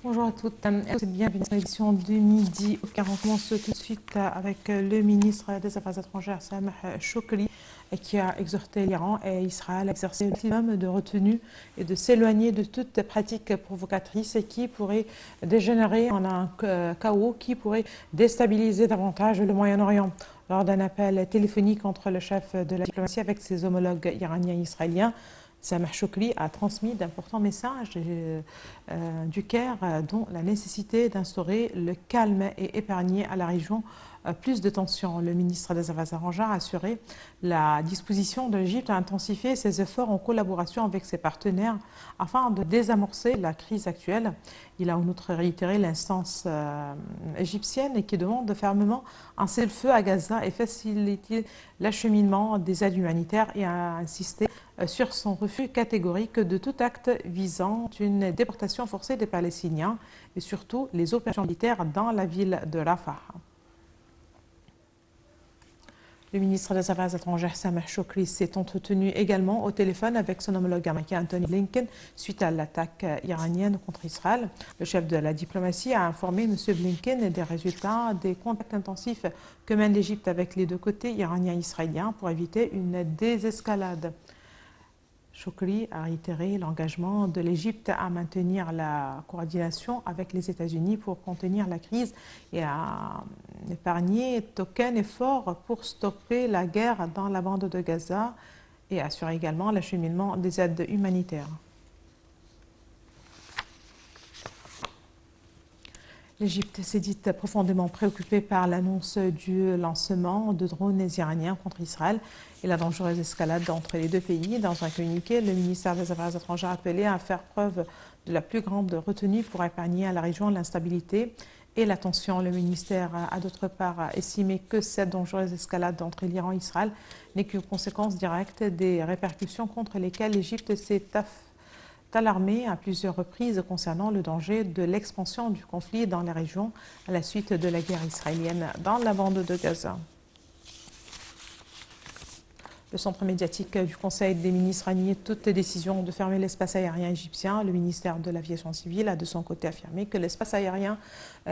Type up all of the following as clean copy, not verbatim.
Bonjour à toutes, bienvenue dans l'édition du midi. On commence tout de suite avec le ministre des Affaires étrangères, Sameh Choukri, qui a exhorté l'Iran et Israël à exercer un maximum de retenue et de s'éloigner de toute pratique provocatrice qui pourrait dégénérer en un chaos qui pourrait déstabiliser davantage le Moyen-Orient. Lors d'un appel téléphonique entre le chef de la diplomatie avec ses homologues iraniens et israéliens, Sameh Choukri a transmis d'importants messages du Caire, dont la nécessité d'instaurer le calme et épargner à la région plus de tensions. Le ministre des Affaires étrangères a assuré la disposition de l'Égypte à intensifier ses efforts en collaboration avec ses partenaires afin de désamorcer la crise actuelle. Il a en outre réitéré l'instance égyptienne qui demande fermement un cessez-le-feu à Gaza et faciliter l'acheminement des aides humanitaires et a insisté sur son refus catégorique de tout acte visant une déportation forcée des Palestiniens et surtout les opérations militaires dans la ville de Rafah. Le ministre des Affaires étrangères, Sameh Choukri, s'est entretenu également au téléphone avec son homologue américain Antony Blinken suite à l'attaque iranienne contre Israël. Le chef de la diplomatie a informé M. Blinken des résultats des contacts intensifs que mène l'Égypte avec les deux côtés iranien et israélien pour éviter une désescalade. Choukri a réitéré l'engagement de l'Égypte à maintenir la coordination avec les États-Unis pour contenir la crise et à n'épargner aucun effort pour stopper la guerre dans la bande de Gaza et assurer également l'acheminement des aides humanitaires. L'Égypte s'est dite profondément préoccupée par l'annonce du lancement de drones iraniens contre Israël et la dangereuse escalade entre les deux pays. Dans un communiqué, le ministère des Affaires étrangères a appelé à faire preuve de la plus grande retenue pour épargner à la région l'instabilité et la tension. Le ministère a d'autre part estimé que cette dangereuse escalade entre l'Iran et Israël n'est qu'une conséquence directe des répercussions contre lesquelles l'Égypte s'est alarmée à plusieurs reprises concernant le danger de l'expansion du conflit dans la région à la suite de la guerre israélienne dans la bande de Gaza. Le centre médiatique du Conseil des ministres a nié toute décision de fermer l'espace aérien égyptien. Le ministère de l'Aviation civile a de son côté affirmé que l'espace aérien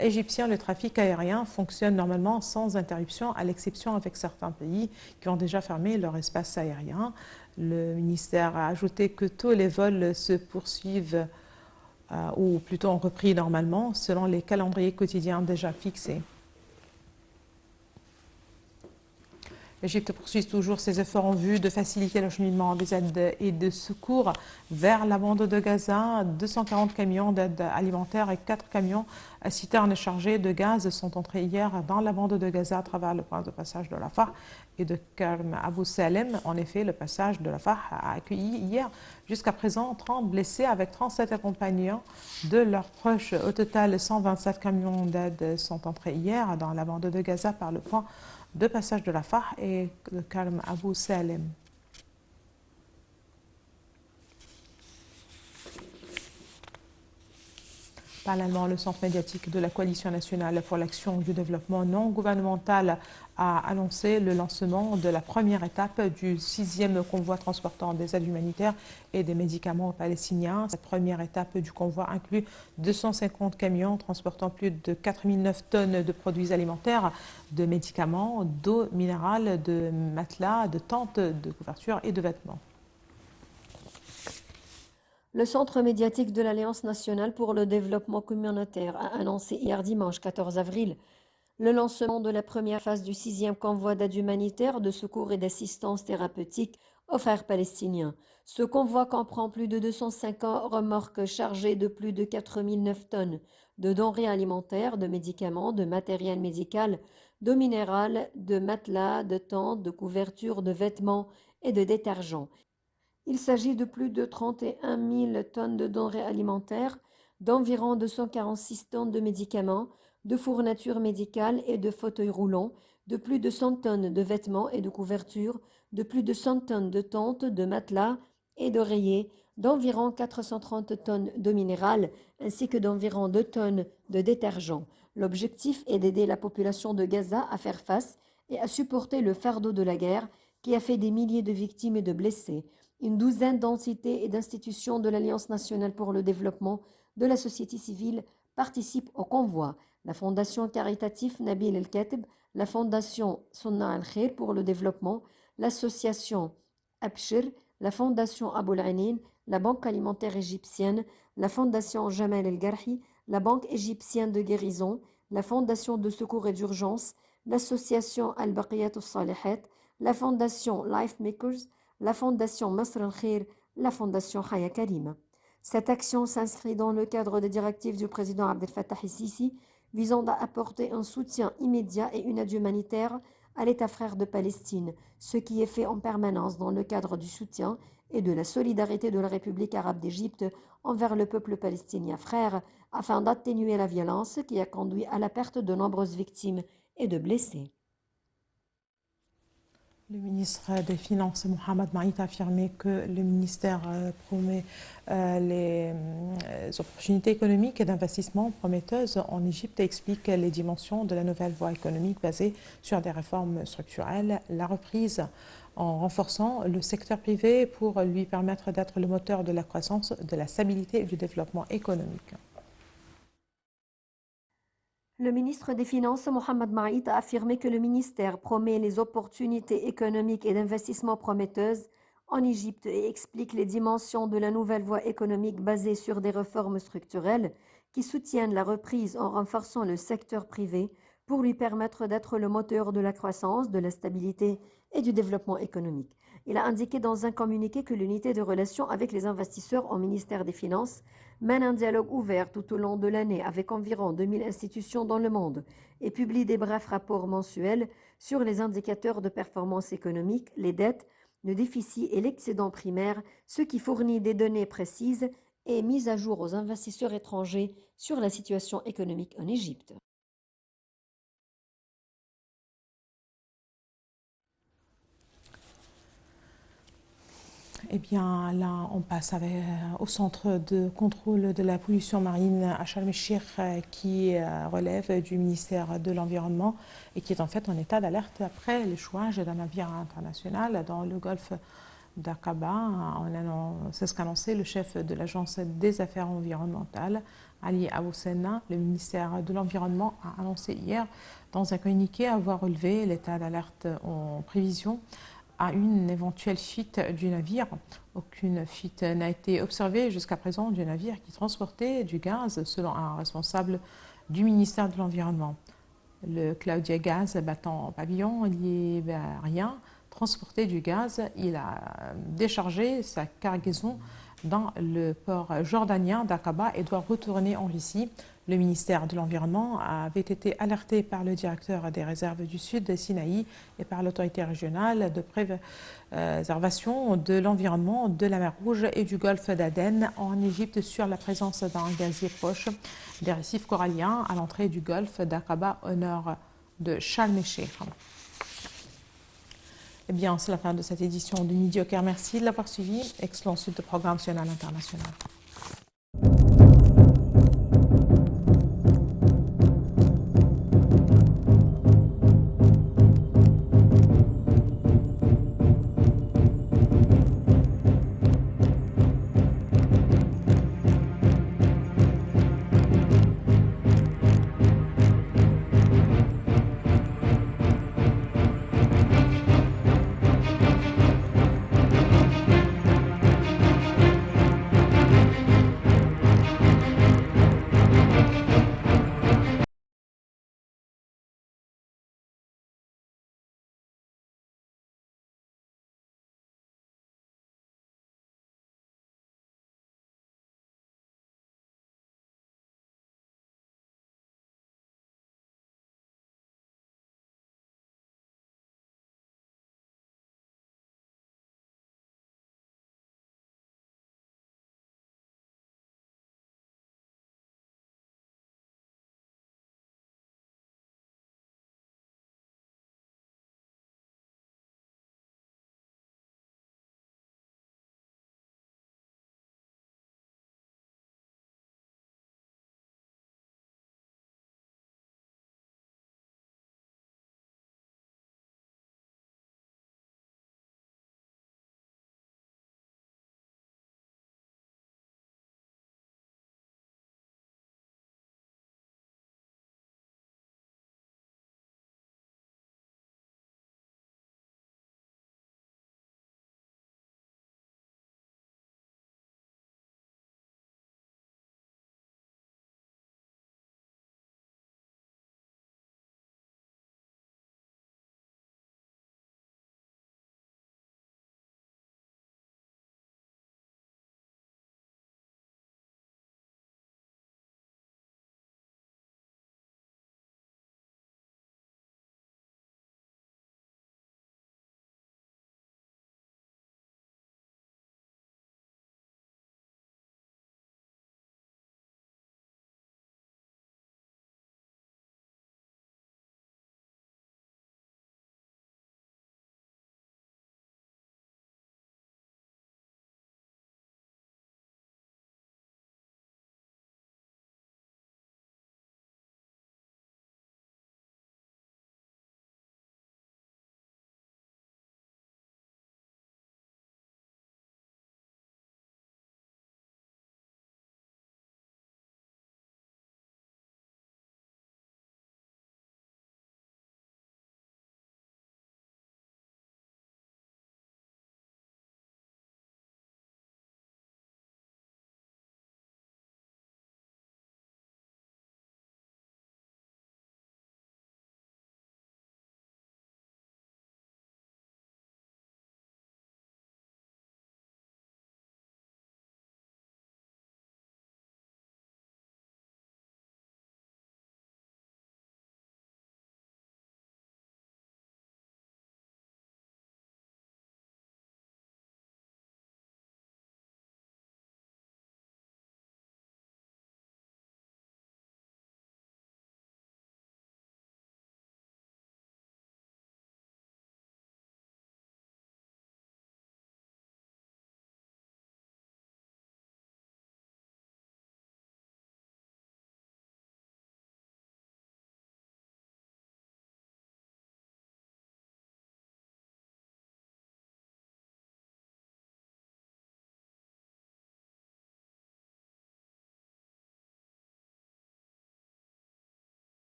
égyptien, le trafic aérien, fonctionne normalement sans interruption, à l'exception avec certains pays qui ont déjà fermé leur espace aérien. Le ministère a ajouté que tous les vols se poursuivent ou plutôt ont repris normalement selon les calendriers quotidiens déjà fixés. L'Égypte poursuit toujours ses efforts en vue de faciliter l'acheminement des aides et de secours vers la bande de Gaza. 240 camions d'aide alimentaire et 4 camions à citernes chargés de gaz sont entrés hier dans la bande de Gaza à travers le point de passage de Rafah et de Karm Abou Salem. En effet, le passage de Rafah a accueilli hier jusqu'à présent 30 blessés avec 37 accompagnants de leurs proches. Au total, 127 camions d'aide sont entrés hier dans la bande de Gaza par le point de passage de Rafah et de Karm Abou Salem. Parallèlement, le centre médiatique de la Coalition nationale pour l'action du développement non gouvernemental a annoncé le lancement de la première étape du 6e convoi transportant des aides humanitaires et des médicaments aux Palestiniens. Cette première étape du convoi inclut 250 camions transportant plus de 4009 tonnes de produits alimentaires, de médicaments, d'eau minérale, de matelas, de tentes, de couvertures et de vêtements. Le Centre médiatique de l'Alliance nationale pour le développement communautaire a annoncé hier dimanche 14 avril le lancement de la première phase du 6e convoi d'aide humanitaire, de secours et d'assistance thérapeutique aux frères palestiniens. Ce convoi comprend plus de 250 remorques chargées de plus de 4009 tonnes de denrées alimentaires, de médicaments, de matériel médical, d'eau minérale, de matelas, de tentes, de couvertures, de vêtements et de détergents. Il s'agit de plus de 31 000 tonnes de denrées alimentaires, d'environ 246 tonnes de médicaments, de fournitures médicales et de fauteuils roulants, de plus de 100 tonnes de vêtements et de couvertures, de plus de 100 tonnes de tentes, de matelas et d'oreillers, d'environ 430 tonnes d'eau minérale, ainsi que d'environ 2 tonnes de détergents. L'objectif est d'aider la population de Gaza à faire face et à supporter le fardeau de la guerre qui a fait des milliers de victimes et de blessés. Une douzaine d'entités et d'institutions de l'Alliance nationale pour le développement de la société civile participent au convoi. La fondation caritative Nabil El-Kateb, la fondation Sunna Al-Khair pour le développement, l'association Abshir, la fondation Aboul Ainin, la Banque alimentaire égyptienne, la fondation Jamal El-Garhi, la Banque égyptienne de guérison, la fondation de secours et d'urgence, l'association Al-Baqiyat Al-Salihat, la fondation Life Makers, la fondation Masr Al-Khair, la fondation Haya Karima. Cette action s'inscrit dans le cadre des directives du président Abdel Fattah el-Sisi visant à apporter un soutien immédiat et une aide humanitaire à l'État frère de Palestine, ce qui est fait en permanence dans le cadre du soutien et de la solidarité de la République arabe d'Égypte envers le peuple palestinien frère, afin d'atténuer la violence qui a conduit à la perte de nombreuses victimes et de blessés. Le ministre des Finances, Mohamed Maït, a affirmé que le ministère promet les opportunités économiques et d'investissement prometteuses en Égypte et explique les dimensions de la nouvelle voie économique basée sur des réformes structurelles, la reprise en renforçant le secteur privé pour lui permettre d'être le moteur de la croissance, de la stabilité et du développement économique. Le ministre des Finances, Mohamed Maït, a affirmé que le ministère promet les opportunités économiques et d'investissement prometteuses en Égypte et explique les dimensions de la nouvelle voie économique basée sur des réformes structurelles qui soutiennent la reprise en renforçant le secteur privé pour lui permettre d'être le moteur de la croissance, de la stabilité et du développement économique. Il a indiqué dans un communiqué que l'unité de relations avec les investisseurs au ministère des Finances mène un dialogue ouvert tout au long de l'année avec environ 2000 institutions dans le monde et publie des brefs rapports mensuels sur les indicateurs de performance économique, les dettes, le déficit et l'excédent primaire, ce qui fournit des données précises et mises à jour aux investisseurs étrangers sur la situation économique en Égypte. Eh bien, là, on passe au centre de contrôle de la pollution marine à Sharm el-Sheikh qui relève du ministère de l'Environnement et qui est en fait en état d'alerte après l'échouage d'un navire international dans le golfe d'Aqaba. C'est ce qu'a annoncé le chef de l'Agence des affaires environnementales, Ali Abou-Senna. Le ministère de l'Environnement a annoncé hier dans un communiqué avoir relevé l'état d'alerte en prévision à une éventuelle fuite du navire. Aucune fuite n'a été observée jusqu'à présent du navire qui transportait du gaz, selon un responsable du ministère de l'Environnement. Le Claudia Gaz battant pavillon libérien transportait du gaz. Il a déchargé sa cargaison dans le port jordanien d'Aqaba et doit retourner en Russie. Le ministère de l'Environnement avait été alerté par le directeur des réserves du sud de Sinaï et par l'autorité régionale de préservation de l'environnement de la mer Rouge et du golfe d'Aden en Égypte sur la présence d'un gazier proche des récifs coralliens à l'entrée du golfe d'Aqaba au nord de Sharm el-Sheikh. Eh bien, c'est la fin de cette édition du Midi au Caire. Merci de l'avoir suivi. Excellente suite de programme national international.